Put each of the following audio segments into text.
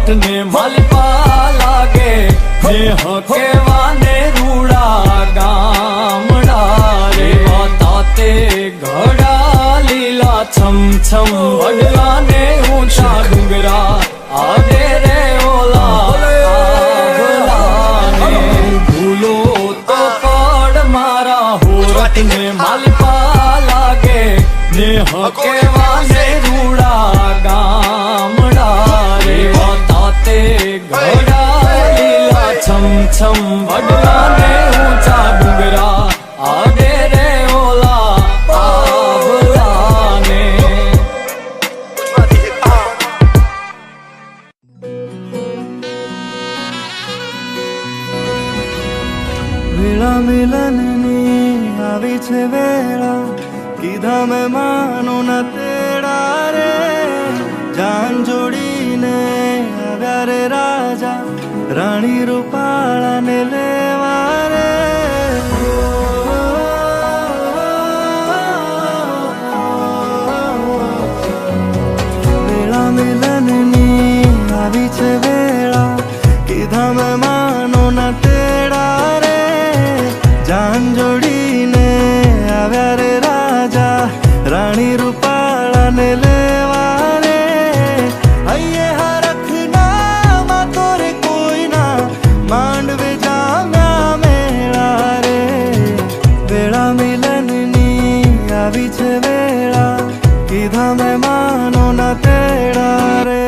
હોઠ ને માલપા લાગે ને હકેવાને રૂડા ગામડા રે તાતે ઘડા લીલા છમ છમ વડલા ને ઊંચા ડુંગરા આગે રે ઓલા ભૂલો તો પડ મારા હોઠ ને માલપા લાગે ને હકેવાને રૂડા ગામડા રે તાતે ઘડા લીલા છમ છમ વડલા ને ઊંચા ડુંગરા આગે રે ઓલા આભલાને વેળા મિલનની આવી છે વેળા કીધા મેં માનો ના તેડા રે જાન જોડીને આવ્યા રે રાજા રાણી રૂપાળાને લેવા રે વેળા મિલનની આવી છે વેળા કીધા મેં માનો ના તેડા રે જાન જોડીને આવ્યા રે રાજા રાણી રૂપાળાને લેવા રે હૈયે હરખના માતો રે કોઈના માંડવે જામ્યા મેળા રે વેળા મિલનની આવી છે વેળા કીધા મેં માનો ના તેડા રે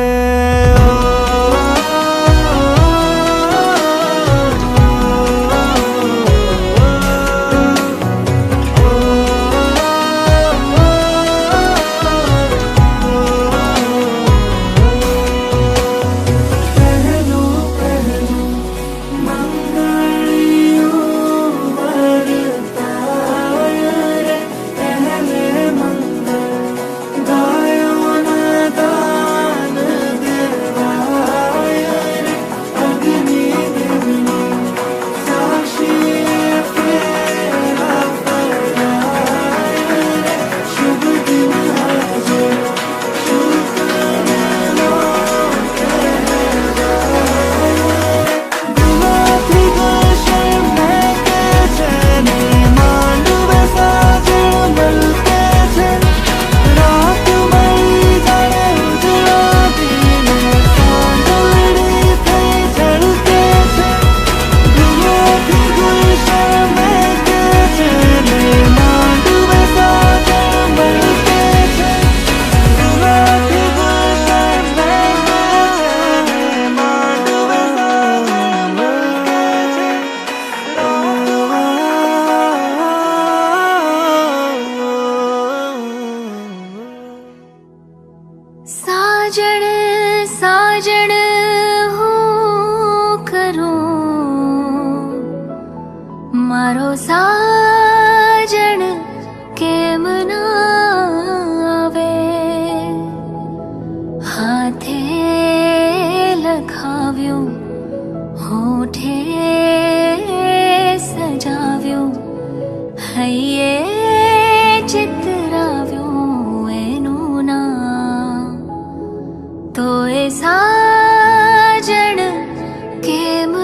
साजन साजन हो करूं मारो साजन केम ना आवे हाथे लखाव्યું होठे सजाव्યું હૈયે ચિતરાવ્યું એનું નામ તો એ સાજણ કેમ